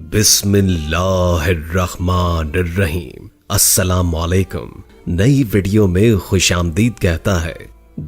بسم اللہ الرحمن الرحیم۔ السلام علیکم۔ نئی ویڈیو میں خوش آمدید کہتا ہے۔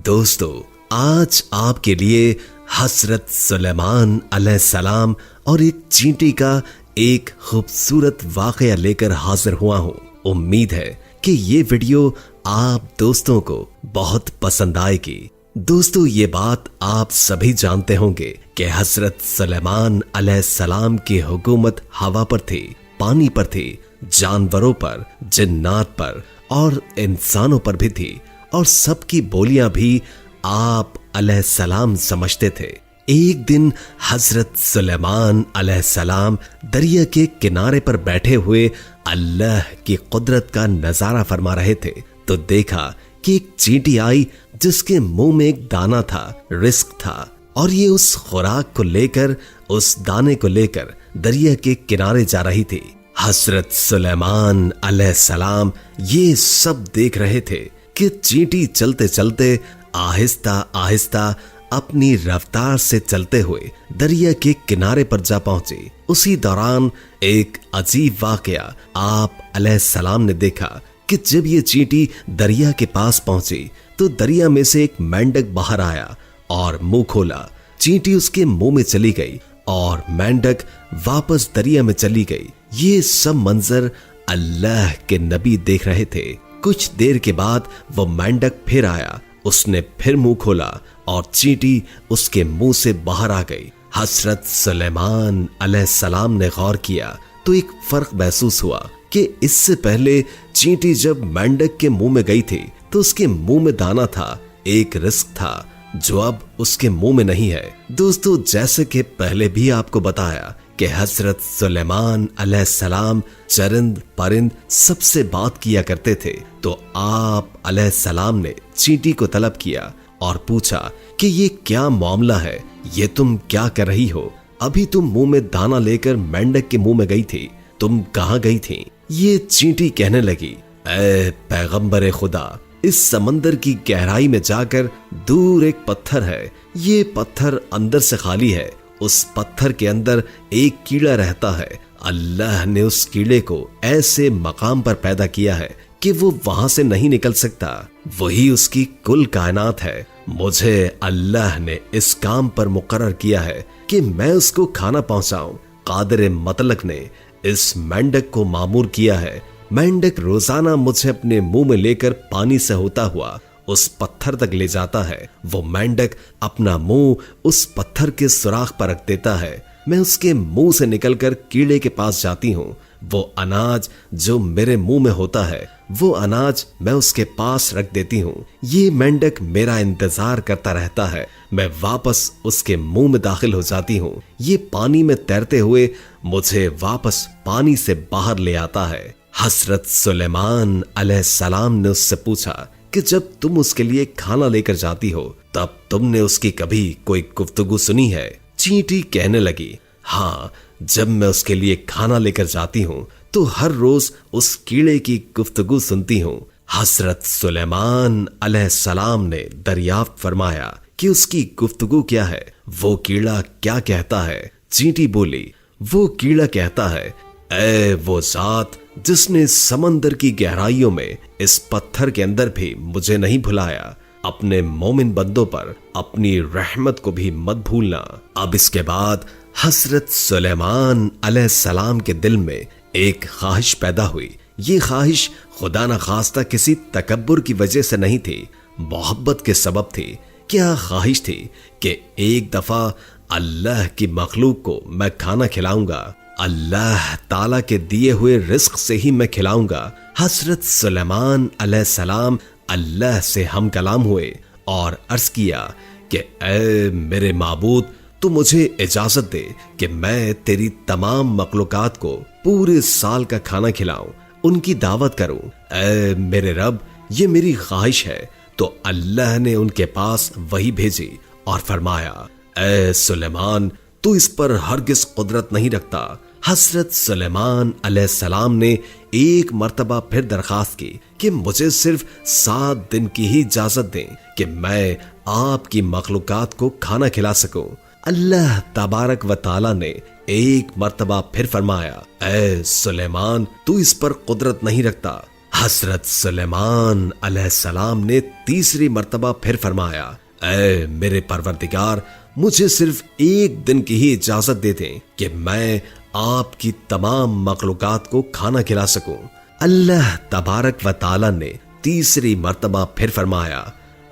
دوستو، آج آپ کے لیے حضرت سلیمان علیہ السلام اور ایک چینٹی کا ایک خوبصورت واقعہ لے کر حاضر ہوا ہوں۔ امید ہے کہ یہ ویڈیو آپ دوستوں کو بہت پسند آئے گی۔ دوستو، یہ بات آپ سبھی جانتے ہوں گے کہ حضرت سلیمان علیہ السلام کی حکومت ہوا پر تھی، پانی پر تھی، جانوروں پر، جنات پر اور انسانوں پر بھی تھی، اور سب کی بولیاں بھی آپ علیہ السلام سمجھتے تھے۔ ایک دن حضرت سلیمان علیہ السلام دریا کے کنارے پر بیٹھے ہوئے اللہ کی قدرت کا نظارہ فرما رہے تھے تو دیکھا کہ ایک چینٹی آئی جس کے منہ میں ایک دانہ تھا، رزق تھا، اور یہ اس خوراک کو لے کر، اس دانے کو لے کر دریا کے کنارے جا رہی تھی۔ حضرت سلیمان علیہ السلام یہ سب دیکھ رہے تھے کہ چینٹی چلتے چلتے آہستہ آہستہ اپنی رفتار سے چلتے ہوئے دریا کے کنارے پر جا پہنچی۔ اسی دوران ایک عجیب واقعہ آپ علیہ السلام نے دیکھا کہ جب یہ چینٹی دریا کے پاس پہنچی تو دریا میں سے ایک مینڈک باہر آیا اور منہ کھولا۔ چینٹی اس کے منہ میں چلی گئی اور مینڈک واپس دریا میں چلی گئی۔ یہ سب منظر اللہ کے نبی دیکھ رہے تھے۔ کچھ دیر کے بعد وہ مینڈک پھر آیا، اس نے پھر منہ کھولا اور چینٹی اس کے منہ سے باہر آ گئی۔ حضرت سلیمان علیہ السلام نے غور کیا تو ایک فرق محسوس ہوا کہ اس سے پہلے چینٹی جب مینڈک کے منہ میں گئی تھی تو اس کے منہ میں دانہ تھا، ایک رزق تھا جو اب اس کے منہ میں نہیں ہے۔ دوستو، جیسے کہ پہلے بھی آپ کو بتایا کہ حضرت سلیمان علیہ السلام چرند پرند سب سے بات کیا کرتے تھے، تو آپ علیہ السلام نے چینٹی کو طلب کیا اور پوچھا کہ یہ کیا معاملہ ہے، یہ تم کیا کر رہی ہو؟ ابھی تم منہ میں دانہ لے کر مینڈک کے منہ میں گئی تھی، تم کہاں گئی تھی؟ یہ چینٹی کہنے لگی، اے پیغمبر خدا، اس سمندر کی گہرائی میں جا کر دور ایک پتھر ہے، یہ پتھر اندر سے خالی ہے، اس پتھر کے اندر ایک کیڑا رہتا ہے، اللہ نے اس کیڑے کو ایسے مقام پر پیدا کیا ہے کہ وہ وہاں سے نہیں نکل سکتا، وہی اس کی کل کائنات ہے۔ مجھے اللہ نے اس کام پر مقرر کیا ہے کہ میں اس کو کھانا پہنچاؤں۔ قادر مطلق نے اس مینڈک کو مامور کیا ہے۔ مینڈک روزانہ مجھے اپنے منہ میں لے کر پانی سے ہوتا ہوا اس پتھر تک لے جاتا ہے۔ وہ مینڈک اپنا منہ اس پتھر کے سوراخ پر رکھ دیتا ہے، میں اس کے منہ سے نکل کر کیڑے کے پاس جاتی ہوں۔ وہ اناج جو میرے منہ میں ہوتا ہے، وہ اناج میں اس کے پاس رکھ دیتی ہوں۔ یہ مینڈک میرا انتظار کرتا رہتا ہے، میں واپس اس کے منہ میں داخل ہو جاتی ہوں۔ یہ پانی میں تیرتے ہوئے مجھے واپس پانی سے باہر لے آتا ہے۔ حضرت سلیمان علیہ السلام نے اس سے پوچھا کہ جب تم اس کے لیے کھانا لے کر جاتی ہو تب تم نے اس کی کبھی کوئی گفتگو سنی ہے؟ چینٹی کہنے لگی، ہاں، جب میں اس کے لیے کھانا لے کر جاتی ہوں تو ہر روز اس کیڑے کی گفتگو سنتی ہوں۔ حضرت سلیمان علیہ السلام نے دریافت فرمایا کہ اس کی گفتگو کیا ہے، وہ کیڑا کیا کہتا ہے؟ چینٹی بولی، وہ کیڑا کہتا ہے، اے وہ ذات جس نے سمندر کی گہرائیوں میں اس پتھر کے اندر بھی مجھے نہیں بھلایا، اپنے مومن بندوں پر اپنی رحمت کو بھی مت بھولنا۔ اب اس کے بعد حضرت سلیمان علیہ السلام کے دل میں ایک خواہش پیدا ہوئی۔ یہ خواہش خدا نخواستہ کسی تکبر کی وجہ سے نہیں تھی، محبت کے سبب تھی۔ کیا خواہش تھی کہ ایک دفعہ اللہ کی مخلوق کو میں کھانا کھلاؤں گا، اللہ تعالیٰ کے دیے ہوئے رزق سے ہی میں کھلاؤں گا۔ حضرت سلیمان علیہ السلام اللہ سے ہم کلام ہوئے اور عرض کیا کہ اے میرے معبود، تو مجھے اجازت دے کہ میں تیری تمام مخلوقات کو پورے سال کا کھانا کھلاؤں، ان کی دعوت کروں۔ اے میرے رب، یہ میری خواہش ہے۔ تو اللہ نے ان کے پاس وحی بھیجی اور فرمایا، اے سلیمان، تو اس پر ہرگز قدرت نہیں رکھتا۔ حضرت سلیمان علیہ السلام نے ایک مرتبہ پھر درخواست کی کہ مجھے صرف 7 دن کی ہی اجازت دیں کہ میں آپ کی مخلوقات کو کھانا کھلا سکوں۔ اللہ تبارک و تعالی نے ایک مرتبہ پھر فرمایا اے سلیمان تو اس پر قدرت نہیں رکھتا۔ حضرت سلیمان علیہ السلام نے تیسری مرتبہ پھر فرمایا اے میرے پروردگار مجھے صرف ایک دن کی ہی اجازت دے دیں کہ میں آپ کی تمام مخلوقات کو کھانا کھلا سکوں۔ اللہ تبارک و تعالی نے تیسری مرتبہ پھر فرمایا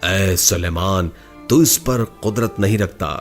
اے سلیمان تو اس پر قدرت نہیں رکھتا۔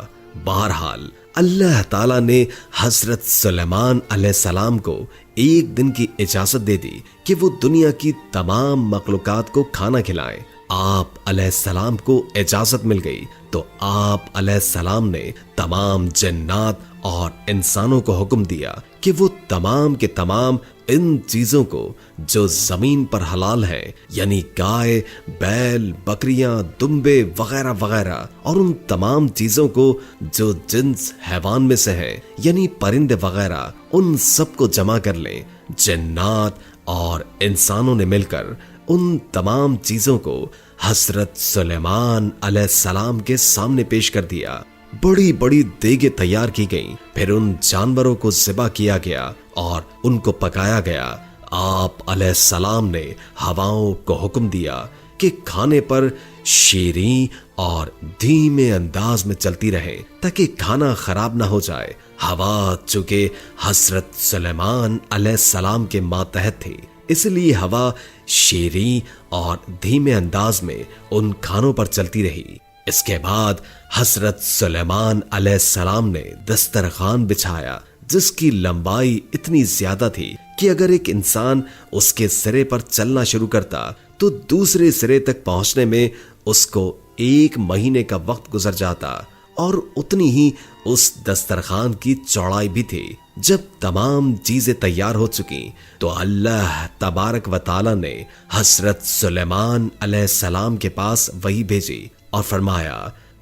بہرحال اللہ تعالیٰ نے حضرت سلیمان علیہ السلام کو ایک دن کی اجازت دے دی کہ وہ دنیا کی تمام مخلوقات کو کھانا کھلائیں۔ آپ علیہ السلام کو اجازت مل گئی تو آپ علیہ السلام نے تمام جنات اور انسانوں کو حکم دیا کہ وہ تمام کے تمام ان چیزوں کو جو زمین پر حلال ہیں یعنی گائے، بیل، بکریاں، دمبے وغیرہ وغیرہ، اور ان تمام چیزوں کو جو جنس حیوان میں سے ہے یعنی پرندے وغیرہ، ان سب کو جمع کر لیں۔ جنات اور انسانوں نے مل کر ان تمام چیزوں کو حضرت سلیمان علیہ السلام کے سامنے پیش کر دیا۔ بڑی بڑی دیگیں تیار کی گئیں، پھر ان جانوروں کو ذبح کیا گیا اور ان کو پکایا گیا۔ آپ علیہ السلام نے ہواؤں کو حکم دیا کہ کھانے پر شیریں اور دھیمے انداز میں چلتی رہے تاکہ کھانا خراب نہ ہو جائے۔ ہوا چونکہ حضرت سلیمان علیہ السلام کے ماتحت تھی، اس لیے ہوا شیریں اور دھیمے انداز میں ان کھانوں پر چلتی رہی۔ اس کے بعد حضرت سلیمان علیہ السلام نے دسترخوان بچھایا جس کی لمبائی اتنی زیادہ تھی کہ اگر ایک انسان اس کے سرے پر چلنا شروع کرتا تو دوسرے سرے تک پہنچنے میں اس کو 1 مہینے کا وقت گزر جاتا، اور اتنی ہی اس دسترخوان کی چوڑائی بھی تھی۔ جب تمام چیزیں تیار ہو چکی تو اللہ تبارک و تعالی نے حضرت سلیمان علیہ السلام کے پاس وحی بھیجی اور فرمایا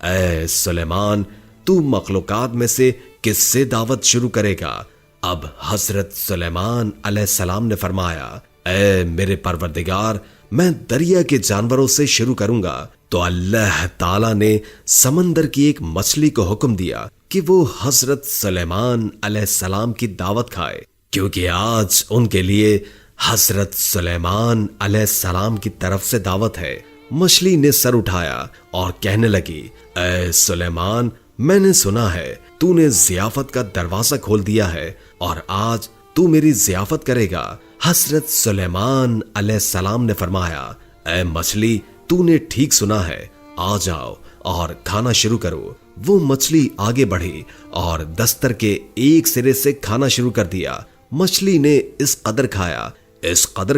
اے سلیمان تو مخلوقات میں سے کس سے دعوت شروع کرے گا؟ اب حضرت سلیمان علیہ السلام نے فرمایا اے میرے پروردگار میں دریا کے جانوروں سے شروع کروں گا۔ تو اللہ تعالیٰ نے سمندر کی ایک مچھلی کو حکم دیا کہ وہ حضرت سلیمان علیہ السلام کی دعوت کھائے، کیونکہ آج ان کے لیے حضرت سلیمان علیہ السلام کی طرف سے دعوت ہے۔ مچھلی نے سر اٹھایا اور کہنے لگی اے سلیمان میں نے سنا ہے تو نے ضیافت کا دروازہ کھول دیا ہے اور آج تو میری ضیافت کرے گا۔ حضرت سلیمان علیہ السلام نے فرمایا اے مچھلی تو نے ٹھیک سنا ہے، آ جاؤ اور کھانا شروع کرو۔ وہ مچھلی آگے بڑھی اور دستر کے ایک سرے سے کھانا شروع کر دیا۔ مچھلی نے اس قدر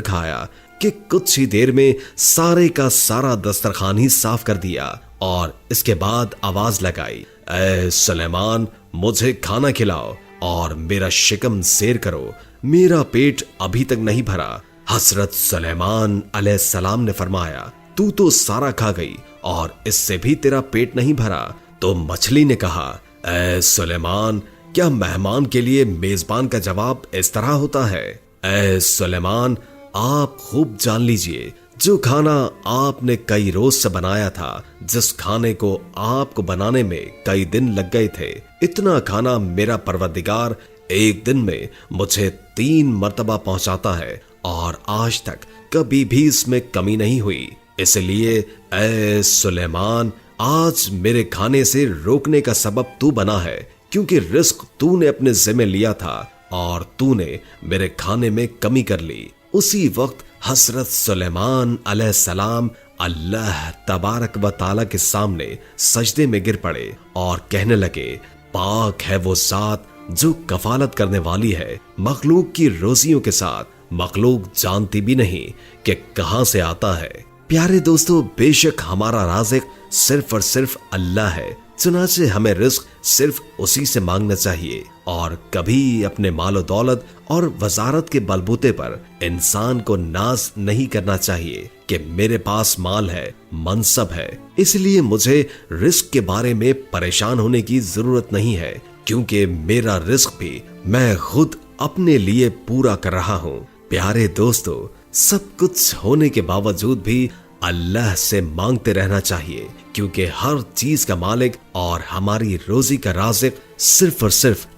کھایا کہ کچھ ہی دیر میں سارے کا سارا دسترخوان ہی صاف کر دیا، اور اس کے بعد آواز لگائی اے سلیمان مجھے کھانا کھلاؤ اور میرا شکم سیر کرو، میرا پیٹ ابھی تک نہیں بھرا۔ حضرت سلیمان علیہ السلام نے فرمایا تو سارا کھا گئی اور اس سے بھی تیرا پیٹ نہیں بھرا۔ تو مچھلی نے کہا اے سلیمان کیا مہمان کے لیے میزبان کا جواب اس طرح ہوتا ہے؟ اے سلیمان آپ خوب جان لیجئے جو کھانا آپ نے کئی روز سے بنایا تھا، جس کھانے کو آپ کو بنانے میں کئی دن لگ گئے تھے، اتنا کھانا میرا پروردگار ایک دن میں مجھے 3 مرتبہ پہنچاتا ہے اور آج تک کبھی بھی اس میں کمی نہیں ہوئی۔ اس لیے اے سلیمان آج میرے کھانے سے روکنے کا سبب تو بنا ہے، کیونکہ رزق تو نے اپنے ذمہ لیا تھا اور تو نے میرے کھانے میں کمی کر لی۔ اسی وقت حضرت سلیمان علیہ السلام اللہ تبارک و تعالی کے سامنے سجدے میں گر پڑے اور کہنے لگے پاک ہے وہ ذات جو کفالت کرنے والی ہے مخلوق کی روزیوں کے ساتھ، مخلوق جانتی بھی نہیں کہ کہاں سے آتا ہے۔ پیارے دوستو، بے شک ہمارا رازق صرف اور صرف اللہ ہے، چنانچہ ہمیں رزق صرف اسی سے مانگنا چاہیے اور کبھی اپنے مال و دولت اور وزارت کے بلبوتے پر انسان کو ناز نہیں کرنا چاہیے کہ میرے پاس مال ہے، منصب ہے، اس لیے مجھے رزق کے بارے میں پریشان ہونے کی ضرورت نہیں ہے، کیونکہ میرا رزق بھی میں خود اپنے لیے پورا کر رہا ہوں۔ پیارے دوستو، سب کچھ ہونے کے باوجود بھی اللہ سے مانگتے رہنا چاہیے، کیونکہ ہر چیز کا مالک اور ہماری روزی کا رازق صرف اور صرف